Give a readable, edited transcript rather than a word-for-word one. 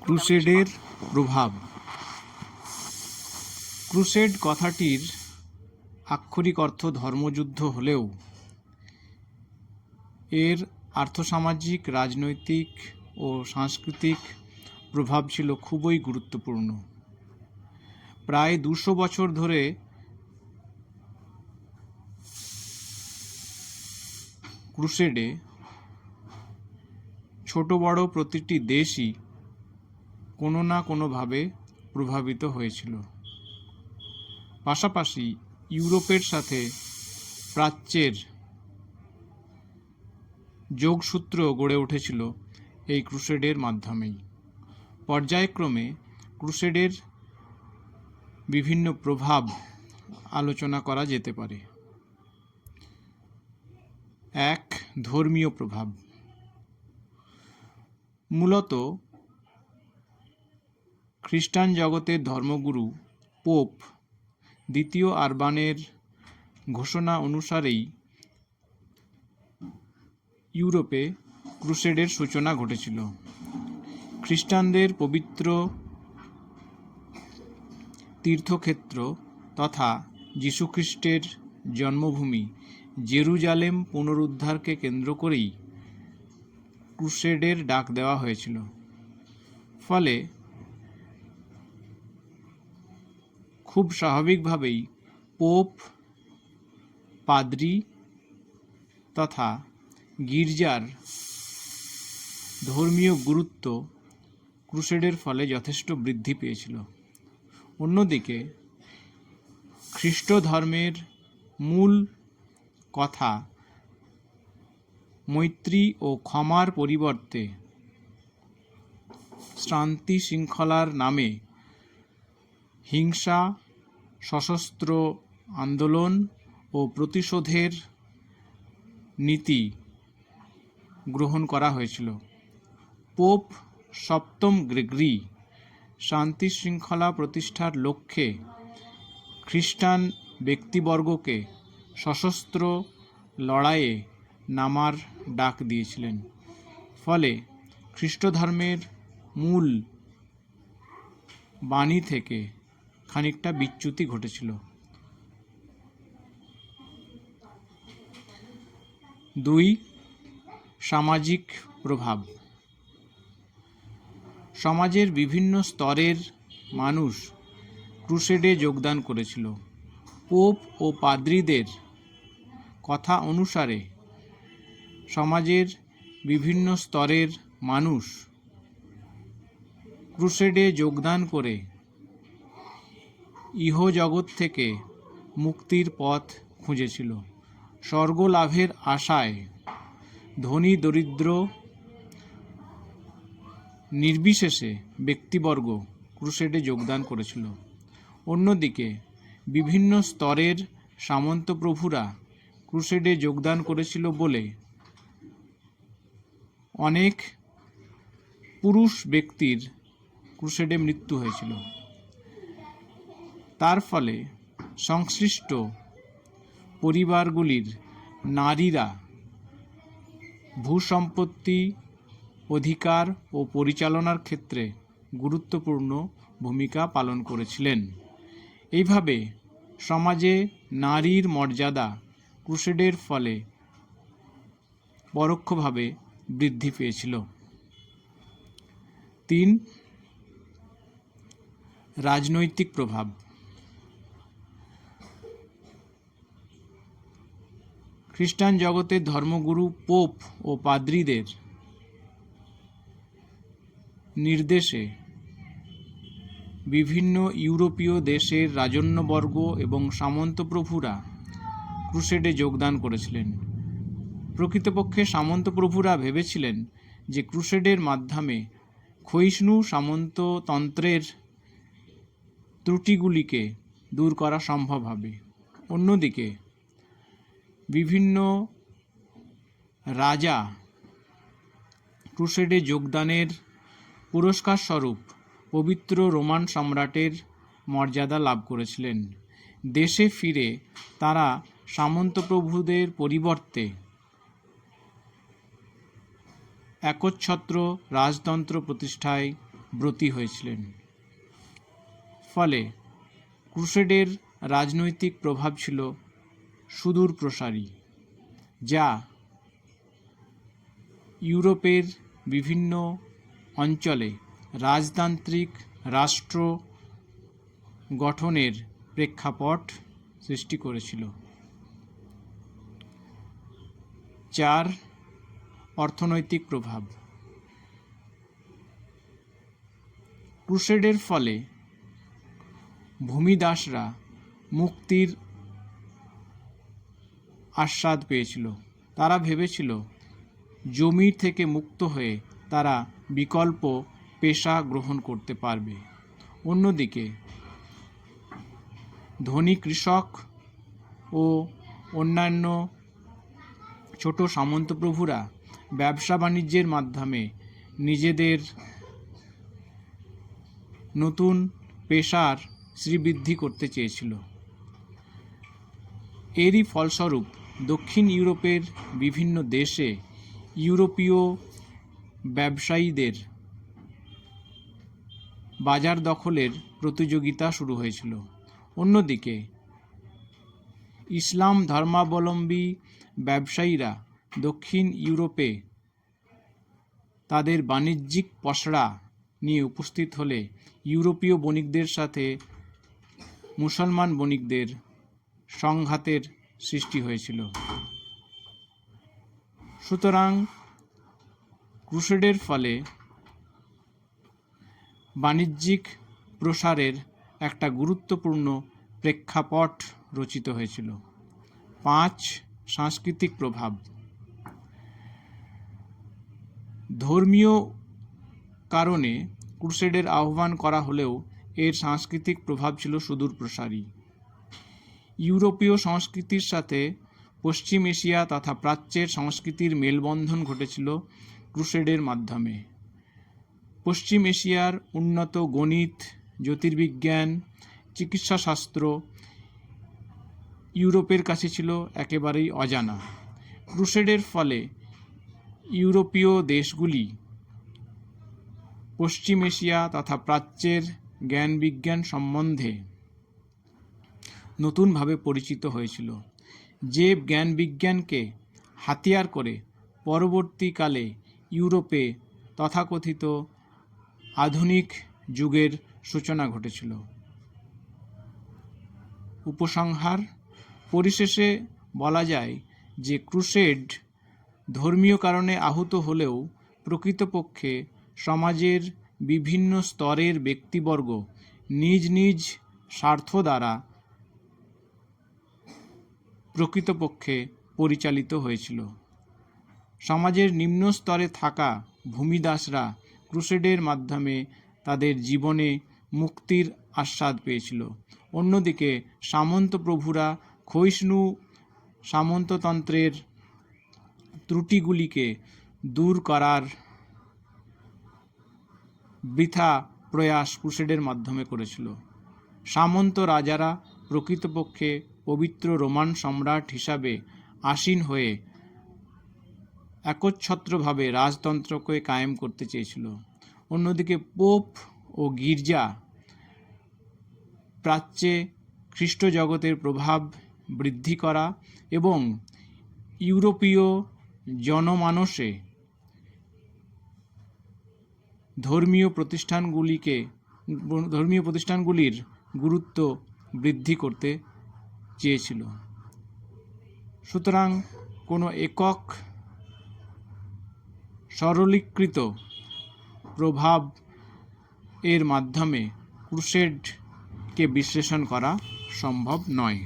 ক্রুসেডের প্রভাব। ক্রুসেড কথাটির আক্ষরিক অর্থ ধর্মযুদ্ধ হলেও এর আর্থসামাজিক, রাজনৈতিক ও সাংস্কৃতিক প্রভাব ছিল খুবই গুরুত্বপূর্ণ। প্রায় 200 বছর ধরে ক্রুসেডে ছোট বড় প্রতিটি দেশই কোনো না কোনোভাবে প্রভাবিত হয়েছিল। পাশাপাশি ইউরোপের সাথে প্রাচ্যের যোগসূত্র গড়ে উঠেছিল এই ক্রুসেডের মাধ্যমেই। পর্যায়ক্রমে ক্রুসেডের বিভিন্ন প্রভাব আলোচনা করা যেতে পারে। 1. ধর্মীয় প্রভাব। মূলত খ্রিস্টান জগতের ধর্মগুরু পোপ দ্বিতীয় আরবানের ঘোষণা অনুসারেই ইউরোপে ক্রুসেডের সূচনা ঘটেছিল। খ্রিস্টানদের পবিত্র তীর্থক্ষেত্র তথা যীশুখ্রিস্টের জন্মভূমি জেরুজালেম পুনরুদ্ধারকে কেন্দ্র করেই ক্রুসেডের ডাক দেওয়া হয়েছিল। ফলে খুব স্বাভাবিকভাবেই পোপ, পাদ্রী তথা গির্জার ধর্মীয় গুরুত্ব ক্রুসেডের ফলে যথেষ্ট বৃদ্ধি পেয়েছিল। অন্যদিকে খ্রিস্ট ধর্মের মূল কথা মৈত্রী ও ক্ষমার পরিবর্তে শান্তি শৃঙ্খলার নামে হিংসা, সশস্ত্র আন্দোলন ও প্রতিশোধের নীতি গ্রহণ করা হয়েছিল। পোপ সপ্তম গ্রেগরি শান্তি শৃঙ্খলা প্রতিষ্ঠার লক্ষ্যে খ্রিস্টান ব্যক্তিবর্গকে সশস্ত্র লড়াইয়ে নামার ডাক দিয়েছিলেন। ফলে খ্রিস্ট ধর্মের মূল বাণী থেকে খানিকটা বিচ্যুতি ঘটেছিল। 2. সামাজিক প্রভাব। সমাজের বিভিন্ন স্তরের মানুষ ক্রুসেডে যোগদান করেছিল। পোপ ও পাদ্রীদের কথা অনুসারে সমাজের বিভিন্ন স্তরের মানুষ ক্রুসেডে যোগদান করে ইহজগৎ থেকে মুক্তির পথ খুঁজেছিল। স্বর্গ লাভের আশায় ধনী দরিদ্র নির্বিশেষে ব্যক্তিবর্গ ক্রুসেডে যোগদান করেছিল। অন্যদিকে বিভিন্ন স্তরের সামন্ত প্রভুরা ক্রুসেডে যোগদান করেছিল বলে অনেক পুরুষ ব্যক্তির ক্রুসেডে মৃত্যু হয়েছিল। তার ফলে সংশ্লিষ্ট পরিবারগুলির নারীরা ভূসম্পত্তি অধিকার ও পরিচালনার ক্ষেত্রে গুরুত্বপূর্ণ ভূমিকা পালন করেছিলেন। এইভাবে সমাজে নারীর মর্যাদা ক্রুসেডের ফলে পরোক্ষভাবে বৃদ্ধি পেয়েছিল। 3. রাজনৈতিক প্রভাব। খ্রিস্টান জগতের ধর্মগুরু পোপ ও পাদ্রীদের নির্দেশে বিভিন্ন ইউরোপীয় দেশের রাজন্যবর্গ এবং সামন্ত প্রভুরা ক্রুসেডে যোগদান করেছিলেন। প্রকৃতপক্ষে সামন্ত প্রভুরা ভেবেছিলেন যে ক্রুসেডের মাধ্যমে ক্ষয়িষ্ণু সামন্ততন্ত্রের ত্রুটিগুলিকে দূর করা সম্ভব হবে। অন্যদিকে বিভিন্ন রাজা ক্রুসেডে যোগদানের পুরস্কার স্বরূপ পবিত্র রোমান সম্রাটের মর্যাদা লাভ করেছিলেন। দেশে ফিরে তারা সামন্ত প্রভুদের পরিবর্তে একচ্ছত্র রাজতন্ত্র প্রতিষ্ঠায় ব্রতী হয়েছিলেন। ফলে ক্রুসেডের রাজনৈতিক প্রভাব ছিল সুদূর প্রসারী, যা ইউরোপের বিভিন্ন অঞ্চলে রাজতান্ত্রিক রাষ্ট্র গঠনের প্রেক্ষাপট সৃষ্টি করেছিল। 4. অর্থনৈতিক প্রভাব। ক্রুসেডের ফলে ভূমিদাসরা মুক্তির আস্বাদ পেয়েছিল। তারা ভেবেছিল জমির থেকে মুক্ত হয়ে তারা বিকল্প পেশা গ্রহণ করতে পারবে। অন্যদিকে ধনী কৃষক ও অন্যান্য ছোট সামন্তপ্রভুরা ব্যবসা বাণিজ্যের মাধ্যমে নিজেদের নতুন পেশার শ্রীবৃদ্ধি করতে চেয়েছিল। এরই ফলস্বরূপ দক্ষিণ ইউরোপের বিভিন্ন দেশে ইউরোপীয় ব্যবসায়ীদের বাজার দখলের প্রতিযোগিতা শুরু হয়েছিল। অন্যদিকে ইসলাম ধর্মাবলম্বী ব্যবসায়ীরা দক্ষিণ ইউরোপে তাদের বাণিজ্যিক পসরা নিয়ে উপস্থিত হলে ইউরোপীয় বণিকদের সাথে মুসলমান বণিকদের সংঘাতের সৃষ্টি হয়েছিল। সুতরাং ক্রুসেডের ফলে বাণিজ্যিক প্রসারের একটা গুরুত্বপূর্ণ প্রেক্ষাপট রচিত হয়েছিল। 5. সাংস্কৃতিক প্রভাব। ধর্মীয় কারণে ক্রুসেডের আহ্বান করা হলেও এর সাংস্কৃতিক প্রভাব ছিল সুদূর প্রসারী। ইউরোপীয় সংস্কৃতির সাথে পশ্চিম এশিয়া তথা প্রাচ্যের সংস্কৃতির মেলবন্ধন ঘটেছিল ক্রুসেডের মাধ্যমে। পশ্চিম এশিয়ার উন্নত গণিত, জ্যোতির্বিজ্ঞান, চিকিৎসাশাস্ত্র ইউরোপের কাছে ছিল একেবারেই অজানা। ক্রুসেডের ফলে ইউরোপীয় দেশগুলি পশ্চিম এশিয়া তথা প্রাচ্যের জ্ঞান বিজ্ঞান সম্বন্ধে নতুনভাবে পরিচিত হয়েছিল, যে জ্ঞান বিজ্ঞানকে হাতিয়ার করে পরবর্তীকালে ইউরোপে তথাকথিত আধুনিক যুগের সূচনা ঘটেছিল। উপসংহার। পরিশেষে বলা যায় যে ক্রুসেড ধর্মীয় কারণে আহূত হলেও প্রকৃতপক্ষে সমাজের বিভিন্ন স্তরের ব্যক্তিবর্গ নিজ নিজ স্বার্থ দ্বারা প্রকৃতপক্ষে পরিচালিত হয়েছিল। সমাজের নিম্ন স্তরে থাকা ভূমিদাসরা ক্রুসেডের মাধ্যমে তাদের জীবনে মুক্তির আস্বাদ পেয়েছিল। অন্যদিকে সামন্ত প্রভুরা ক্ষয়িষ্ণু সামন্ততন্ত্রের ত্রুটিগুলিকে দূর করার বৃথা প্রয়াস ক্রুসেডের মাধ্যমে করেছিল। সামন্ত রাজারা প্রকৃতপক্ষে পবিত্র রোমান সম্রাট হিসাবে আসীন হয়ে একচ্ছত্রভাবে রাজতন্ত্রকে কায়েম করতে চেয়েছিল। অন্যদিকে পোপ ও গির্জা প্রাচ্যে খ্রিস্ট জগতের প্রভাব বৃদ্ধি করা এবং ইউরোপীয় জনমানসে ধর্মীয় প্রতিষ্ঠানগুলির গুরুত্ব বৃদ্ধি করতে চেয়েছিল। সুতরাং কোনো একক সরলীকৃত প্রভাব এর মাধ্যমে ক্রুসেডকে বিশ্লেষণ করা সম্ভব নয়।